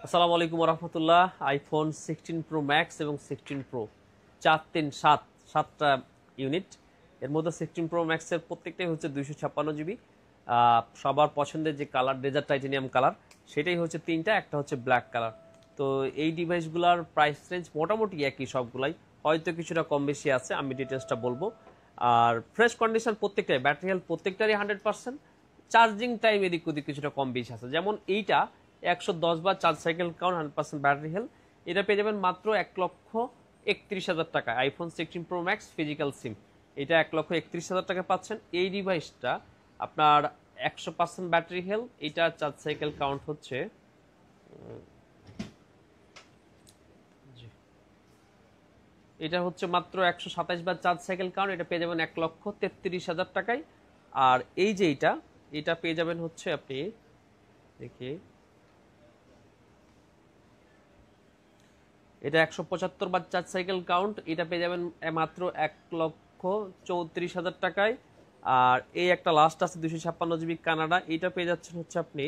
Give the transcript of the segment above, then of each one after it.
আসসালামু আলাইকুম রহমতুল্লাহ। IPhone 16 pro max এবং 16 প্রো 7 ইউনিট। এর মধ্যে 16 প্রো ম্যাক্সের প্রত্যেকটাই হচ্ছে 256 জিবি। সবার পছন্দের যে কালার ডেজার্ট টাইটেনিয়াম কালার, সেটাই হচ্ছে তিনটা, একটা হচ্ছে ব্ল্যাক কালার। তো এই ডিভাইসগুলোর প্রাইস রেঞ্জ মোটামুটি একই সবগুলাই, হয়তো কিছুটা কম বেশি আছে, আমি ডিটেলসটা বলবো। আর ফ্রেশ কন্ডিশন প্রত্যেকটাই, ব্যাটারি হেলথ প্রত্যেকটারই 100%। চার্জিং টাইম এদিক ওদিক কিছুটা কম বেশি আছে, যেমন এইটা 110 বার charge cycle count, 100% battery health. এটা পেয়ে যাবেন মাত্র 1,31,000 টাকা। IPhone 16 pro max physical sim, এটা 1,31,000 টাকা পাচ্ছেন। এই ডিভাইসটা আপনার 100% ব্যাটারি হেলথ, এটা চার্জ সাইকেল কাউন্ট হচ্ছে এটা হচ্ছে মাত্র 127 বার চার্জ সাইকেল কাউন্ট, এটা পেয়ে যাবেন 1,33,000 টাকায়। আর এই যে এটা পেয়ে যাবেন হচ্ছে আপনি দেখি, এটা 175 বার চার্জ সাইকেল কাউন্ট, এটা পেয়ে যাবেন মাত্র 1,34,000 টাকায়। আর এই একটা লাস্ট আছে 256 জিবি কানাডা, এটা পেয়ে যাচ্ছেন হচ্ছে আপনি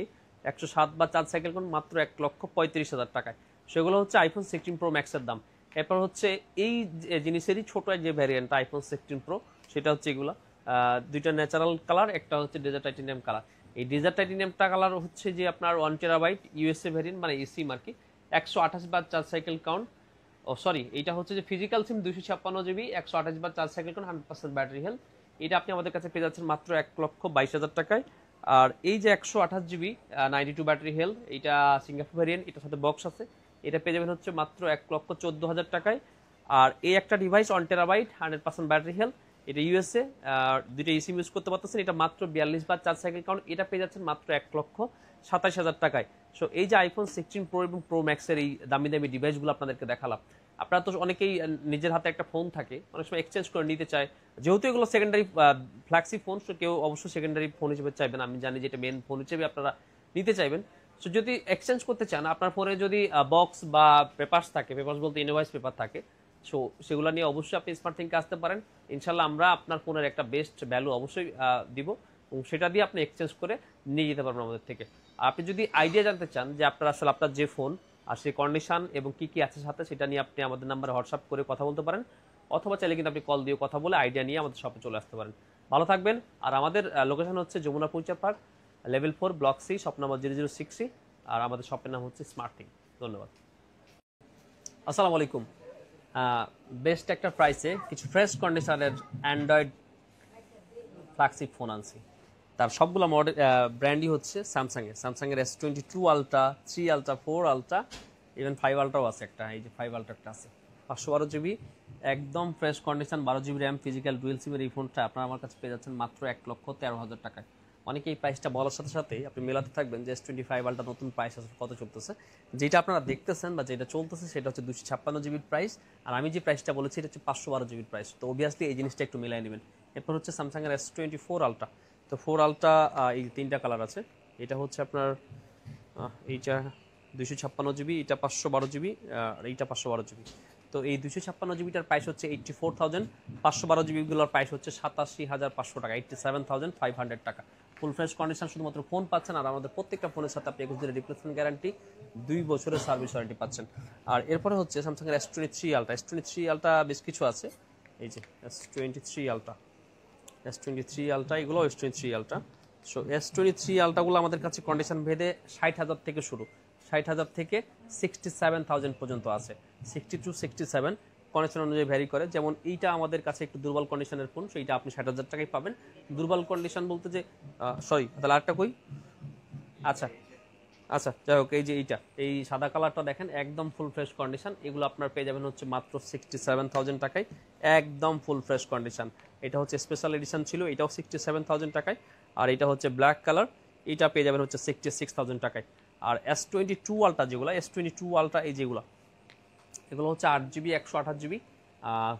107 বার চার্জ সাইকেল কাউন্ট, মাত্র 1,35,000 টাকায়। সেগুলো হচ্ছে আইফোন 16 প্রো ম্যাক্সের দাম। এরপর হচ্ছে এই জিনিসেরই ছোট যে ভ্যারিয়েন্ট আইফোন 16 প্রো, সেটা হচ্ছে এগুলা দুইটা ন্যাচারাল কালার, একটা হচ্ছে ডেজার্ট টাইটেনিয়াম কালার। এই ডেজার্ট টাইটেনিয়ামটা কালার হচ্ছে যে আপনার 1 টেরাবাইট ইউএসএ ভ্যারিয়েন্ট, মানে এসি আর কি। 128 বার চার্জ সাইকেল কাউন্ট, সরি, এটা হচ্ছে যে ফিজিক্যাল সিম 256 জিবি, 128 বার charge cycle count, 100% battery health. এটা আপনি আমাদের কাছে পেয়ে যাচ্ছেন মাত্র 1,22,000 টাকায়। আর এই যে 128 জিবি 92 ব্যাটারি হেলথ, এটা সিঙ্গাপুর ভ্যারিয়েন্ট, এটার সাথে বক্স আছে, এটা পেয়ে যাবেন হচ্ছে মাত্র 1,14,000 টাকায়। আর এই একটা ডিভাইস 1 টেরাবাইট 100% ব্যাটারি হেলথ, এটা ইউএসএ, দুইটা ইসিম ইউজ করতে পারতেছেন, এটা মাত্র 42 বার চার্জ সাইকেল কাউন্ট, এটা পেয়ে যাচ্ছেন মাত্র 1,27,000 টাকায়। সো এই যে আইফোন 16 প্রো এবং প্রো ম্যাক্সের এই দামি দামি ডিভাইসগুলো আপনাদেরকে দেখালাম। আপনারা তো অনেকেই নিজের হাতে একটা ফোন থাকে, অনেক সময় এক্সচেঞ্জ করে নিতে চায়, যেহেতু এগুলো সেকেন্ডারি ফ্ল্যাগশিপ ফোন, সো কেউ অবশ্যই সেকেন্ডারি ফোন হিসেবে চাইবেন, আমি জানি যে এটা মেন ফোন হিসেবে আপনারা নিতে চাইবেন। সো যদি এক্সচেঞ্জ করতে চান, আপনার ফোনে যদি বক্স বা পেপারস থাকে, পেপারস বলতে ইনভয়েস পেপার থাকে, সো সেগুলো নিয়ে অবশ্যই আপনি স্মার্ট থিংকে আসতে পারেন। ইনশাল্লাহ আমরা আপনার ফোনের একটা বেস্ট ভ্যালু অবশ্যই দিব, এবং সেটা দিয়ে আপনি এক্সচেঞ্জ করে নিয়ে যেতে পারবেন আমাদের থেকে। আপনি যদি আইডিয়া জানতে চান যে আপনার আসলে আপনার যে ফোন আর সেই কন্ডিশন এবং কি কি আছে সাথে, সেটা নিয়ে আপনি আমাদের নাম্বারে হোয়াটসঅ্যাপ করে কথা বলতে পারেন, অথবা চাইলে কিন্তু আপনি কল দিয়ে কথা বলে আইডিয়া নিয়ে আমাদের শপে চলে আসতে পারেন। ভালো থাকবেন। আর আমাদের লোকেশন হচ্ছে যমুনা পৌঁছা park, level 4, block C, shop number 006C। আর আমাদের শপের নাম হচ্ছে স্মার্ট থিং। ধন্যবাদ। আসসালামু আলাইকুম। বেস্ট একটা প্রাইসে কিছু ফ্রেশ কন্ডিশনের অ্যান্ড্রয়েড ফ্ল্যাগশিপ ফোন আনছি। তার সবগুলো মডেল ব্র্যান্ডই হচ্ছে স্যামসাংয়ের S22 ultra, 3 ultra, 4 ultra, even 5 আলট্রাও আছে একটা, এই যে 5 আলট্রা একটা আছে, 512 জিবি, একদম fresh condition, 12 GB RAM, physical dual সিমের এই ফোনটা আপনারা আমার কাছে পেয়ে যাচ্ছেন মাত্র 1,13,000 টাকায়। অনেকে এই প্রাইসটা বলার সাথে সাথে আপনি মেলাতে থাকবেন যে S25 আলট্রা নতুন প্রাইস আসলে কত চলতেছে। যেটা আপনারা দেখতেছেন বা যেটা চলতেছে সেটা হচ্ছে 256 জিবির প্রাইস, আর আমি যে প্রাইসটা বলেছি এটা হচ্ছে 512 জিবির প্রাইস। তো অবভিয়াসলি এই জিনিসটা একটু মিলাই নেবেন। এরপর হচ্ছে স্যামসাংয়ের S24 আলট্রা। তো 4 আলট্রা এই তিনটা কালার আছে, এটা হচ্ছে আপনার এইটা 256 জিবি, এটা 512 জিবি, আর এইটা 512 জিবি। তো এই 256 জিবিটার প্রাইস হচ্ছে 84,000, 512 জিবিগুলোর প্রাইস হচ্ছে 87,500 টাকা, 87,500 টাকা। ফুল ফ্রেশ কন্ডিশন, শুধুমাত্র ফোন পাচ্ছেন, আর আমাদের প্রত্যেকটা ফোনের সাথে আপনি 21 দিনের রিপ্লেসমেন্ট গ্যারান্টি, 2 বছরের সার্ভিস ওয়ারেন্টি পাচ্ছেন। আর এরপরে হচ্ছে স্যামসাংয়ের S23 আলট্রা। S23 আলট্রা বেশ কিছু আছে, এই যে S23 আলট্রা, S23 আলট্রা, এগুলো S23 আলট্রা। সো S23 আলট্রাগুলো আমাদের কাছে কন্ডিশন ভেদে 60,000 থেকে শুরু, 60,000 থেকে 67,000 পর্যন্ত আছে, 60 to 67 কন্ডিশন অনুযায়ী ভ্যারি করে। যেমন এইটা আমাদের কাছে একটু দুর্বল কন্ডিশনের ফোন, সো এইটা আপনি 60,000 টাকায় পাবেন। দুর্বল কন্ডিশন বলতে যে সরি, তাহলে আরেকটা কই, আচ্ছা আচ্ছা যাই হোক, এই যে এই সাদা কালারটা দেখেন, একদম ফুল ফ্রেশ কন্ডিশন, এগুলো আপনার পেয়ে যাবেন হচ্ছে মাত্র 67,000 টাকায়, একদম ফুল ফ্রেশ কন্ডিশন। এটা হচ্ছে স্পেশাল এডিশন ছিল, এটাও 67,000 টাকায়। আর এটা হচ্ছে ব্ল্যাক কালার, এটা পেয়ে যাবেন হচ্ছে 66,000 টাকায়। আর S22 আলট্রা যেগুলো, S22 আলট্রা এই যেগুলো, এগুলো হচ্ছে 8 জিবি, 128 জিবি,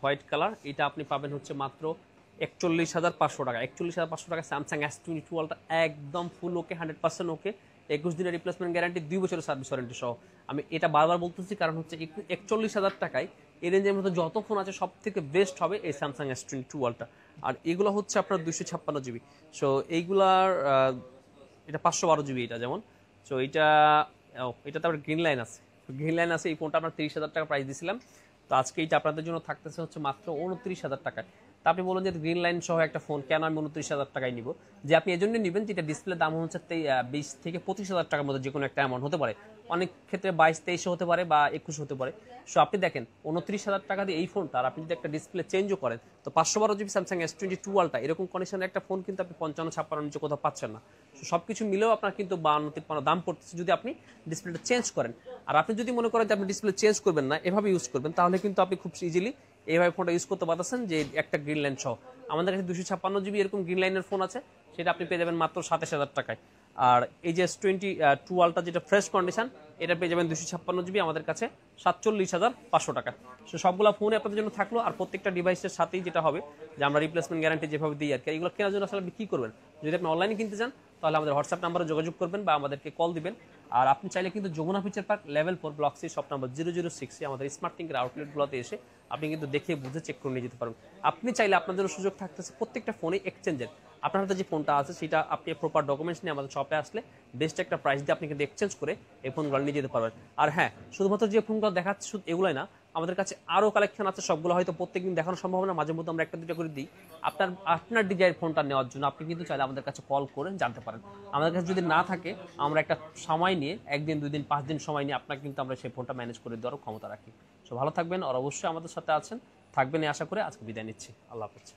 হোয়াইট কালার, এটা আপনি পাবেন হচ্ছে মাত্র 41,500 টাকা। 41,500 টাকা স্যামসাং S22 আলট্রা, একদম ফুল ওকে, 100% ওকে, 21 দিনের রিপ্লেসমেন্ট গ্যারান্টি, 2 বছরের সার্ভিস ওয়ারেন্টি সহ। আমি এটা বারবার বলতেছি কারণ হচ্ছে 41,000 টাকায় এই রেঞ্জের মধ্যে যত ফোন আছে সব থেকে বেস্ট হবে এই স্যামসাং S22 আলট্রা। আর এগুলো হচ্ছে আপনার 256 জিবি। সো এইগুলার এটা 512 জিবি, এটা যেমন, সো এইটা এটাতে আবার গ্রিন লাইন আছে, গ্রিন লাইন আছে। এই ফোনটা আমরা 30,000 টাকা প্রাইস দিছিলাম, তো আজকে এইটা আপনাদের জন্য থাকতেছে হচ্ছে মাত্র 29,000 টাকায়। তা আপনি বলুন যে গ্রিন লাইন সহ একটা ফোন কেন আমি 29,000 টাকায় নিব? যে আপনি এজন্য নেবেন যেটা ডিসপ্লে দাম হচ্ছে 20 থেকে 25,000 টাকার মধ্যে যে কোনো একটা অ্যামাউন্ট হতে পারে, অনেক ক্ষেত্রে 22-23 হতে পারে বা 21 হতে পারে। সো আপনি দেখেন 29,000 টাকা দিয়ে এই ফোনটা আর আপনি যদি একটা ডিসপ্লে চেঞ্জও করেন, তো 512 জিবি স্যামসাং S22 আলট্রা এরকম কন্ডিশনের একটা ফোন কিন্তু আপনি 55-56 নিচে কোথাও পাচ্ছেন না। সব কিছু মিলেও আপনার কিন্তু 52-53 দাম পড়তেছে যদি আপনি ডিসপ্লেটা চেঞ্জ করেন। আর আপনি যদি মনে করেন যে আপনি ডিসপ্লে চেঞ্জ করবেন না, এভাবে ইউজ করবেন, তাহলে কিন্তু আপনি খুব ইজিলি এইভাবে ফোনটা ইউজ করতে পারতেছেন যে একটা গ্রিন লাইন সহ। আমাদের কাছে 256 জিবি এরকম গ্রিন লাইনের ফোন আছে, সেটা আপনি পেয়ে যাবেন মাত্র 27,000 টাকায়। আর এই যে S22 আলট্রা যেটা ফ্রেশ কন্ডিশন, এটা পেয়ে যাবেন 256 জিবি আমাদের কাছে 47,500 টাকা। সো সবগুলো ফোনে আপনাদের জন্য থাকলো। আর প্রত্যেকটা ডিভাইসের সাথেই যেটা হবে যে আমরা রিপ্লেসমেন্ট গ্যারান্টি যেভাবে দিই আর কি, এগুলো কেনার জন্য আসলে আপনি কি করবেন, যদি আপনি অনলাইনে কিনতে চান তাহলে আমাদের হোয়াটসঅ্যাপ নাম্বারে যোগাযোগ করবেন বা আমাদেরকে কল দিবেন। আর আপনি চাইলে কিন্তু Jamuna Future Park level 4 block C shop number 006 আমাদের স্মার্ট থিংকের আউটলেটগুলোতে এসে আপনি কিন্তু দেখে বুঝে চেক করে নিয়ে যেতে পারবেন। আপনি চাইলে আপনাদের সুযোগ থাকতেছে প্রত্যেকটা ফোনে এক্সচেঞ্জের। আপনার হাতে যে ফোনটা আছে সেটা আপনি প্রপার ডকুমেন্টস নিয়ে আমাদের শপে আসলে বেস্ট একটা প্রাইস দিয়ে আপনি কিন্তু এক্সচেঞ্জ করে এই ফোনগুলো নিয়ে যেতে পারবেন। আর হ্যাঁ, শুধুমাত্র যে ফোনগুলো দেখাচ্ছে শুধু এগুলোই না, আমাদের কাছে আরও কালেকশন আছে, সবগুলো হয়তো প্রত্যেকদিন দেখানো সম্ভব না, মাঝে মধ্যে আমরা একটা দুটো করে দিই। আপনার ডিজাইন ফোনটা নেওয়ার জন্য আপনি কিন্তু চাইলে আমাদের কাছে কল করে জানতে পারেন। আমাদের কাছে যদি না থাকে, আমরা একটা সময় নিয়ে 1 দিন 2 দিন 5 দিন সময় নিয়ে আপনাকে কিন্তু আমরা সেই ফোনটা ম্যানেজ করে দেওয়ার ক্ষমতা রাখি। সো ভালো থাকবেন আর অবশ্যই আমাদের সাথে আছেন থাকবেন এই আশা করে আজকে বিদায় নিচ্ছি। আল্লাহ হাফেজ।